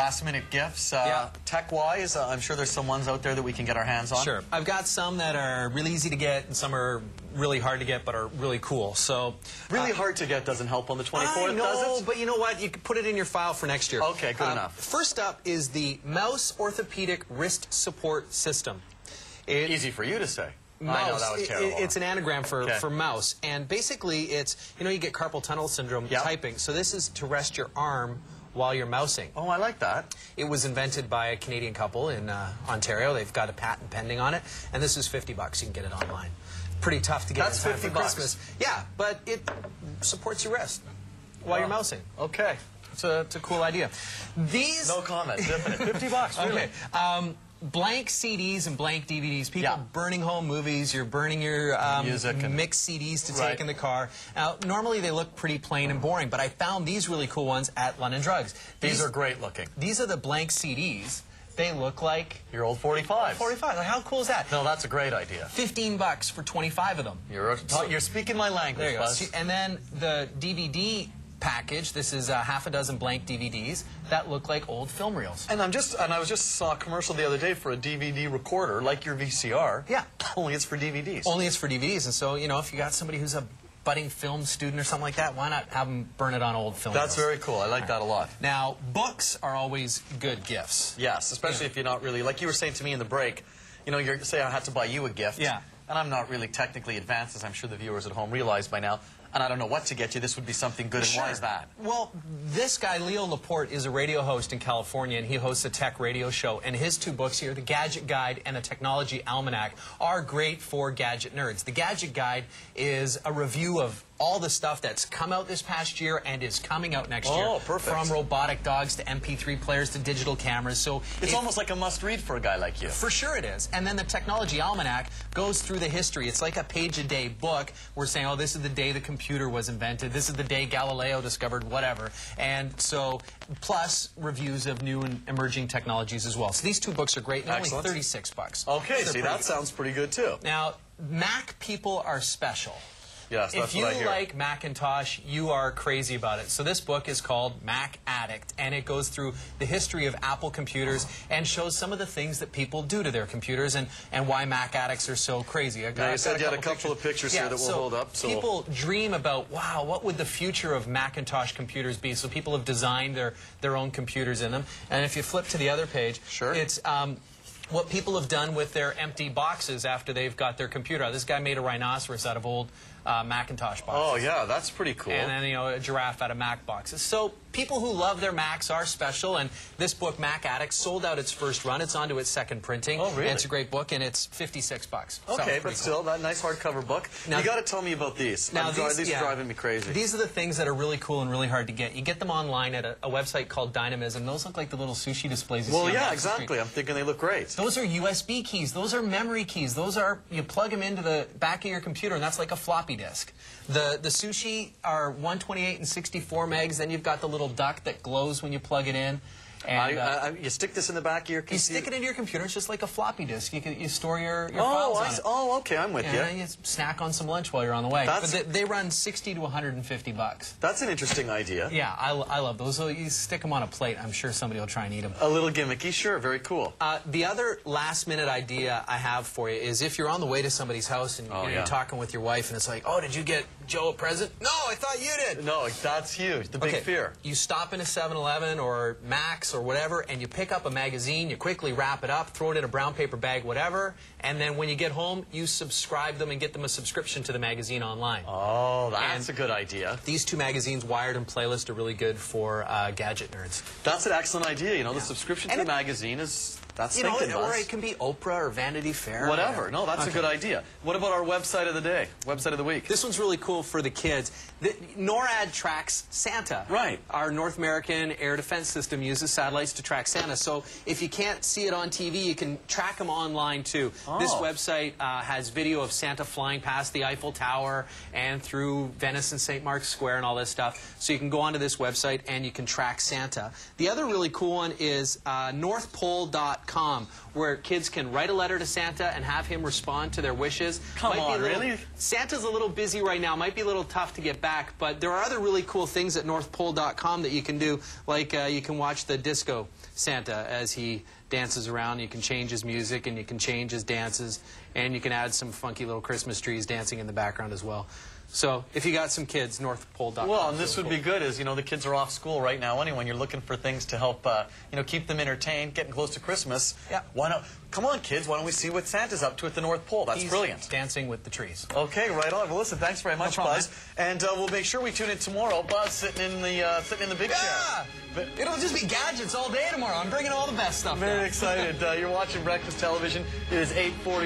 last-minute gifts. Tech-wise, I'm sure there's some ones out there that we can get our hands on. Sure. I've got some that are really easy to get, and some are really hard to get, but are really cool. So really hard to get doesn't help on the 24th, does it? But you know what? You can put it in your file for next year. Okay, good enough. First up is the Mouse Orthopedic Wrist Support System. Easy for you to say. Mouse. I know that was terrible. It's an anagram for mouse, and basically it's, you know, you get carpal tunnel syndrome typing, so this is to rest your arm while you're mousing. Oh, I like that. It was invented by a Canadian couple in Ontario. They've got a patent pending on it, and this is $50. You can get it online. Pretty tough to get in time for Christmas. Yeah, but it supports your wrist while you're mousing. Okay. It's a cool idea. These... No comment. Definite. $50, really. Okay. Blank CDs and blank DVDs. People burning home movies. You're burning your music and mixed CDs to take in the car. Now, normally they look pretty plain and boring, but I found these really cool ones at London Drugs. These are great looking. These are the blank CDs. They look like your old 45s. 45. Like, how cool is that? No, that's a great idea. $15 for 25 of them. You're speaking my language, there you go. Buzz. And then the DVD package. This is half a dozen blank DVDs that look like old film reels. And I was just saw a commercial the other day for a DVD recorder like your VCR. Yeah. Only it's for DVDs. Only it's for DVDs. And so, you know, if you got somebody who's a budding film student or something like that, why not have them burn it on old film reels? That's very cool. I like that a lot. Now, books are always good gifts. Yes, especially if you're not really, like you were saying to me in the break, you know, say I had to buy you a gift. Yeah. And I'm not really technically advanced, as I'm sure the viewers at home realize by now. And I don't know what to get you. This would be something good. And why is that? Well, this guy, Leo Laporte, is a radio host in California, and he hosts a tech radio show. And his two books here, The Gadget Guide and The Technology Almanac, are great for gadget nerds. The Gadget Guide is a review of all the stuff that's come out this past year and is coming out next year. Oh, perfect. From robotic dogs to MP3 players to digital cameras. So it's almost like a must-read for a guy like you. For sure it is. And then the Technology Almanac goes through the history. It's like a page-a-day book. We're saying, oh, this is the day the computer was invented. This is the day Galileo discovered whatever. And so, plus reviews of new and emerging technologies as well. So these two books are great. They're only $36. Okay, see, that sounds pretty good, too. Now, Mac people are special. Yes, that's what I hear. If you like Macintosh, you are crazy about it. So this book is called Mac Addict, and it goes through the history of Apple computers and shows some of the things that people do to their computers and why Mac addicts are so crazy. I said you had a couple of pictures here that we'll hold up. So people dream about, wow, what would the future of Macintosh computers be? So people have designed their own computers in them. And if you flip to the other page, it's what people have done with their empty boxes after they've got their computer out. This guy made a rhinoceros out of old Macintosh boxes. Oh, yeah, that's pretty cool. And then, you know, a giraffe out of Mac boxes. So people who love their Macs are special, and this book, Mac Addict, sold out its first run. It's on to its second printing. Oh, really? And it's a great book, and it's $56. Okay, but still, that nice hardcover book. Now, you got to tell me about these. Now, these are driving me crazy. These are the things that are really cool and really hard to get. You get them online at a website called Dynamism. Those look like the little sushi displays you see on the exactly. I'm thinking they look great. Those are USB keys. Those are memory keys. Those are, you plug them into the back of your computer, and that's like a floppy disk. The sushi are 128 and 64 megs. Then you've got the little duck that glows when you plug it in. And you stick this in the back of your computer? You stick it into your computer. It's just like a floppy disk. You store your files on it. Oh, okay, I'm with you. And then you snack on some lunch while you're on the way. But they run $60 to $150. That's an interesting idea. Yeah, I love those. So you stick them on a plate. I'm sure somebody will try and eat them. A little gimmicky, sure, very cool. The other last-minute idea I have for you is if you're on the way to somebody's house and you're talking with your wife and it's like, oh, did you get Joe a present? No, I thought you did. No, that's huge. The big fear. You stop in a 7-Eleven or Max or whatever, and you pick up a magazine, you quickly wrap it up, throw it in a brown paper bag, whatever, and then when you get home, you subscribe them and get them a subscription to the magazine online. Oh, that's a good idea. These two magazines, Wired and Playlist, are really good for gadget nerds. That's an excellent idea. You know, the subscription to the magazine is... That's thinking, or it can be Oprah or Vanity Fair. Whatever. No, that's a good idea. What about our website of the day? Website of the week? This one's really cool for the kids. NORAD tracks Santa. Right. Our North American air defense system uses satellites to track Santa. So if you can't see it on TV, you can track them online too. This website has video of Santa flying past the Eiffel Tower and through Venice and St. Mark's Square and all this stuff. So you can go onto this website and you can track Santa. The other really cool one is northpole.com. Northpole.com, where kids can write a letter to Santa and have him respond to their wishes. Come on, really? Santa's a little busy right now. Might be a little tough to get back, but there are other really cool things at Northpole.com that you can do, like you can watch the disco Santa as he dances around. You can change his music, and you can change his dances, and you can add some funky little Christmas trees dancing in the background as well. So if you got some kids, Northpole.com. Well, and this would be good, as you know, the kids are off school right now anyway. You're looking for things to help, you know, keep them entertained, getting close to Christmas. Yeah. Why not? Come on, kids. Why don't we see what Santa's up to at the North Pole? That's brilliant. Dancing with the trees. Okay, right on. Well, listen, thanks very much, problem, Buzz. And we'll make sure we tune in tomorrow. Buzz sitting in the big chair. But it'll just be gadgets all day tomorrow. I'm bringing all the best stuff. Very excited. You're watching Breakfast Television. It is 8:40.